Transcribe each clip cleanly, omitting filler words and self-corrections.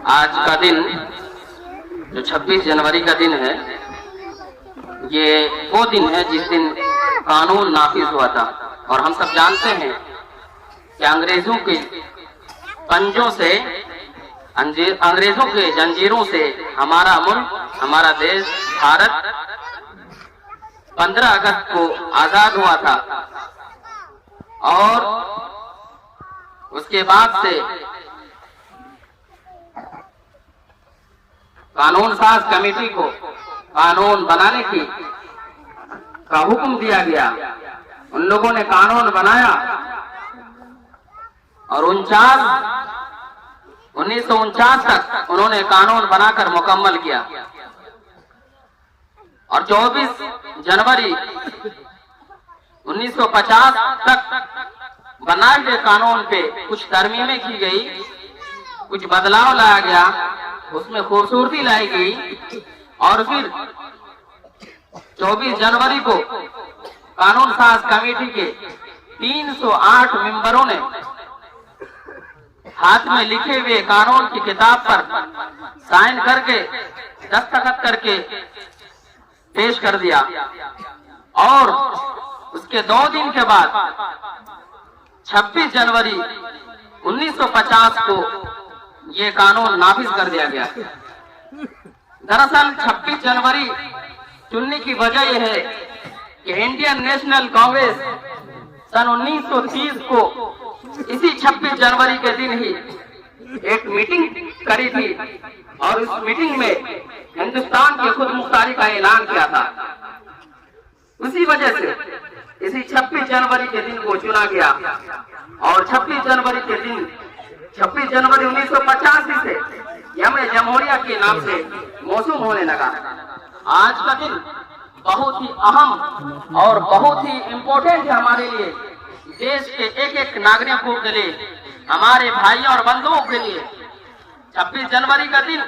आज का दिन जो 26 जनवरी का दिन है, ये वो दिन है जिस दिन कानून नाफिज हुआ था। और हम सब जानते हैं कि अंग्रेजों के पंजों से, अंग्रेजों के जंजीरों से हमारा मुल्क, हमारा देश भारत 15 अगस्त को आजाद हुआ था। और उसके बाद से कानून साज कमेटी को कानून बनाने का हुक्म दिया गया। उन लोगों ने कानून बनाया और 1949 तक उन्होंने कानून बनाकर मुकम्मल किया। और 24 जनवरी 1950 तक बनाए गए कानून पे कुछ तरमीमें की गई, कुछ बदलाव लाया गया, उसमें खूबसूरती लाई गई। और फिर 24 जनवरी को कानून साज कमेटी के 308 मेंबरों ने हाथ में लिखे हुए कानून की किताब पर साइन करके, दस्तखत करके पेश कर दिया। और उसके 2 दिन के बाद 26 जनवरी 1950 को ये कानून नाफिज कर दिया गया। दरअसल 26 जनवरी चुनने की वजह यह है कि इंडियन नेशनल कांग्रेस सन 1930 को इसी 26 जनवरी के दिन ही एक मीटिंग करी थी और इस मीटिंग में हिंदुस्तान की खुद मुख्तारी का ऐलान किया था। उसी वजह से इसी 26 जनवरी के दिन को चुना गया। और 26 जनवरी के दिन 26 जनवरी 1985 से यम जमहूरिया के नाम से मौसूम होने लगा। आज का दिन बहुत ही अहम और बहुत ही इम्पोर्टेंट है हमारे लिए, देश के एक एक नागरिकों के लिए, हमारे भाइयों और बंधुओं के लिए। 26 जनवरी का दिन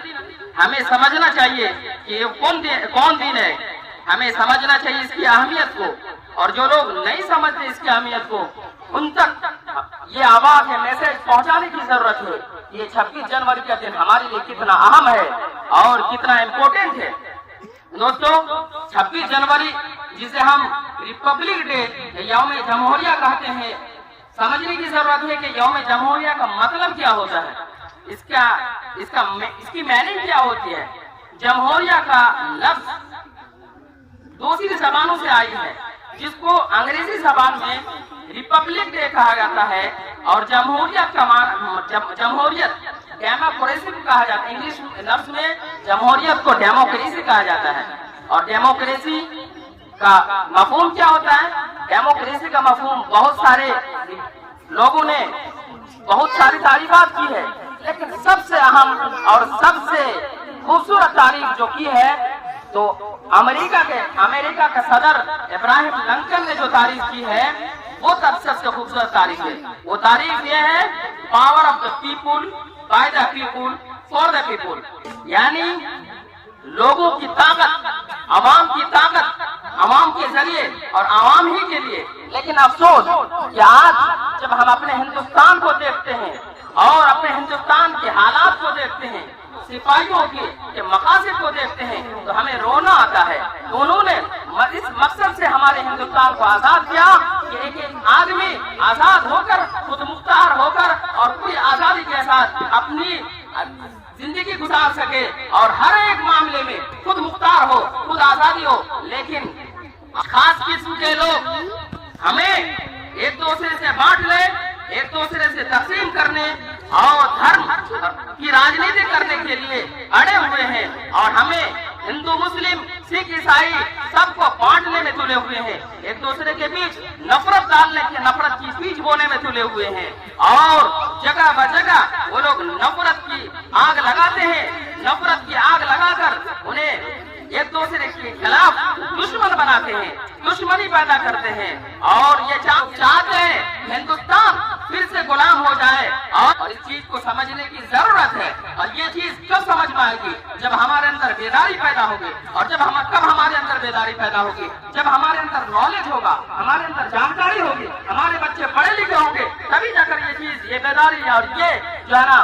हमें समझना चाहिए कि ये कौन दिन है। हमें समझना चाहिए इसकी अहमियत को, और जो लोग नहीं समझते इसकी अहमियत को, उन तक ये आवाज है, मैसेज पहुंचाने की जरूरत है। ये 26 जनवरी का दिन हमारे लिए कितना अहम है और कितना इम्पोर्टेंट है। दोस्तों, 26 जनवरी जिसे हम रिपब्लिक डे, यौम जमहूरिया कहते हैं, समझने की जरूरत है कि यौम जमहूरिया का मतलब क्या होता है, इसकी मीनिंग क्या होती है। जमहूरिया का लफ्ज दूसरी जबानों से आई है, जिसको अंग्रेजी जबान में रिपब्लिक डे कहा जाता है और जमहूरियत का जमहूरियत डेमोक्रेसी कहा जाता है। इंग्लिश लफ्ज में जमहूरियत को डेमोक्रेसी कहा जाता है। और डेमोक्रेसी का मफहूम क्या होता है? डेमोक्रेसी का मफहूम बहुत सारे लोगों ने बहुत सारी तारीफात की है, लेकिन सबसे अहम और सबसे खूबसूरत तारीफ जो की है तो अमेरिका का सदर इब्राहिम लिंकन ने जो तारीफ की है वो सबसे खूबसूरत तारीफ है। वो तारीफ ये है, power of the people, by the people, for the people. यानी लोगों की ताकत, आवाम की ताकत, आवाम के जरिए और आवाम ही के लिए। लेकिन अफसोस कि आज जब हम अपने हिंदुस्तान को देखते हैं और अपने हिंदुस्तान के हालात को देखते हैं, सिपाहियों के मकासद को देखते हैं, तो हमें रोना आता है। तो उन्होंने इस मकसद से हमारे हिंदुस्तान को आजाद किया कि एक आदमी आजाद होकर, खुद मुख्तार होकर और पूरी आजादी के साथ अपनी जिंदगी गुजार सके और हर एक मामले में खुद मुख्तार हो, खुद आजादी हो। लेकिन खास किस्म के लोग हमें एक दूसरे से बांट ले, एक दूसरे से तकसीम करने और धर्म की राजनीति करने के लिए अड़े हुए हैं। और हमें हिंदू, मुस्लिम, सिख, ईसाई सबको बांटने में तुले हुए हैं। एक दूसरे के बीच नफरत डालने के, नफरत की बीज बोने में तुले हुए हैं। और जगह ब जगह वो लोग नफरत की आग लगाते हैं। नफरत की आग लगाकर उन्हें एक दूसरे के खिलाफ दुश्मन बनाते हैं, दुश्मनी पैदा करते हैं। और ये चाहते हैं हिंदुस्तान फिर से गुलाम हो जाए। और इस चीज को समझने की जरूरत है। और ये चीज कब समझ में आएगी? जब हमारे अंदर बेदारी पैदा होगी। और कब हमारे अंदर बेदारी पैदा होगी? जब हमारे अंदर नॉलेज होगा, हमारे अंदर जानकारी होगी, हमारे बच्चे पढ़े लिखे होंगे, तभी जाकर ये चीज, ये बेदारी और ये जो है ना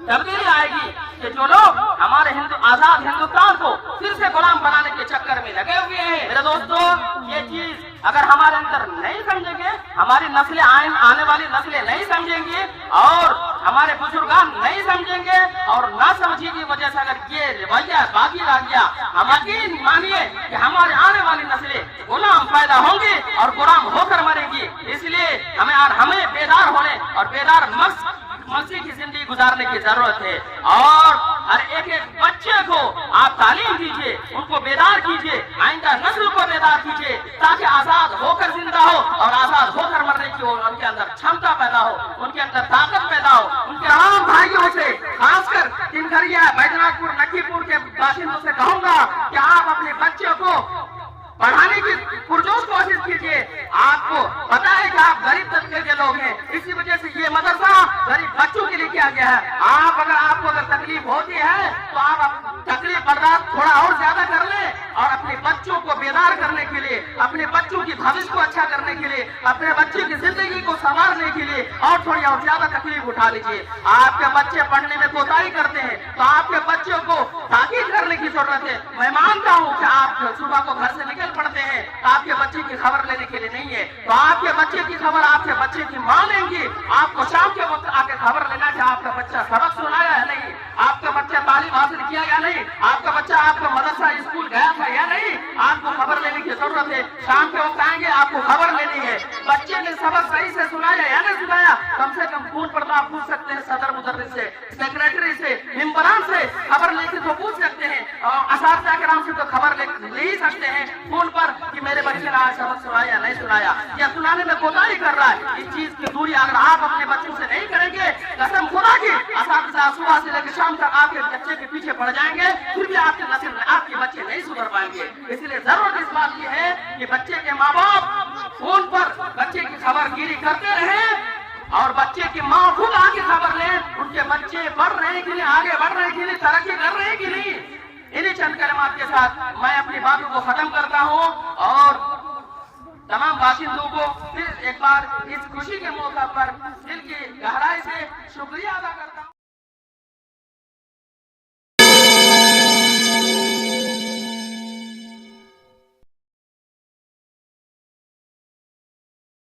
तब्दीली आएगी। जो लोग हमारे आजाद हिंदुस्तान को फिर से गुलाम बनाने के चक्कर में लगे हुए हैं। मेरे दोस्तों, ये चीज अगर हमारे अंदर नहीं समझेंगे, हमारी नस्लें आने वाली नस्लें नहीं समझेंगी और हमारे बुजुर्गान नहीं समझेंगे और ना समझी की वजह से अगर ये रवैया बाकी रह गया, हम यकीन मानिए कि हमारे आने वाली नस्लें गुलाम पैदा होंगी और गुलाम होकर मरेंगी। इसलिए हमें बेदार होने और बेदार मसीह की जिंदगी गुजारने की जरूरत है और हर एक बच्चे को आप तालीम दीजिए, उनको बेदार कीजिए, आइंदा नस्ल को बेदार कीजिए ताकि आजाद होकर जिंदा हो और आजाद होकर मरने की उनके अंदर क्षमता पैदा हो, उनके अंदर ताकत पैदा हो। उनके आम भाइयों से, खासकर तिनखरिया, बैजनाथपुर, नक्कीपुर के बाशिंदों से कहूंगा कि आप अपने बच्चे को पढ़ाने की पुरजोश कोशिश कीजिए। आपको पता है कि आप गरीब तबके के लोग हैं, इसी वजह से ये मदरसा गरीब बच्चों के लिए किया गया है। आपको अगर तकलीफ होती है तो आप तकलीफ बर्दाश्त थोड़ा और ज्यादा कर ले और अपने बच्चों को बेदार करने के लिए, अपने बच्चों की भविष्य को अच्छा करने के लिए, अपने बच्चे की जिंदगी को संवारने के लिए और थोड़ी और ज्यादा तकलीफ उठा लीजिए। आपके बच्चे पढ़ने में कोताही करते हैं तो आपके बच्चों को ताकीद करने की जरूरत है। मैं मानता हूँ कि आप सुबह को घर से निकल पड़ते हैं, आपके बच्चे की खबर लेने के लिए नहीं है, तो आपके बच्चे की खबर आपके बच्चे की मां लेंगी। आपको शाम के वक्त आके खबर लेना कि आपका बच्चा सबक सुनाया है नहीं, आपका बच्चा तालीम हासिल किया या नहीं, आपका बच्चा आपका मदरसा स्कूल गया था या नहीं, आपको खबर लेने की जरूरत है। शाम के वक्त आएंगे, आपको खबर लेनी है बच्चे ने सबक सही से सुनाया या नहीं सुनाया। कम से कम फोन पर तो आप पूछ सकते हैं, सदर मुदर्रिस से, सेक्रेटरी से, मेंबरान से खबर लेके तो पूछ सकते हैं, असातिज़ा किराम से तो खबर ले ही सकते हैं फोन पर कि मेरे बच्चे ने आज सबक सुनाया नहीं सुनाया या सुनाने में कोताही कर रहा है। इस चीज की दूरी अगर आप अपने बच्चों से नहीं करेंगे, कसम खुदा की, असातिज़ा सुबह से लेकर शाम तक आपके बच्चे के पीछे पड़ जाएंगे, फिर भी आपके नस्ल में आपके बच्चे नहीं सुधर पाएंगे। इसलिए जरूरत इस बात की है कि बच्चे के माँ बाप फोन पर बच्चे की खबरगिरी करते रहे और बच्चे की माँ खुद आगे खबर ले, उनके बच्चे बढ़ रहे हैं कि नहीं, आगे बढ़ रहे हैं कि नहीं, तरक्की कर रहे हैं कि नहीं। इन्हीं चंद कलमात के साथ मैं अपनी बातों को खत्म करता हूँ और तमाम बाशिंदों को फिर एक बार इस खुशी के मौका पर दिल की गहराई से शुक्रिया अदा करता हूँ।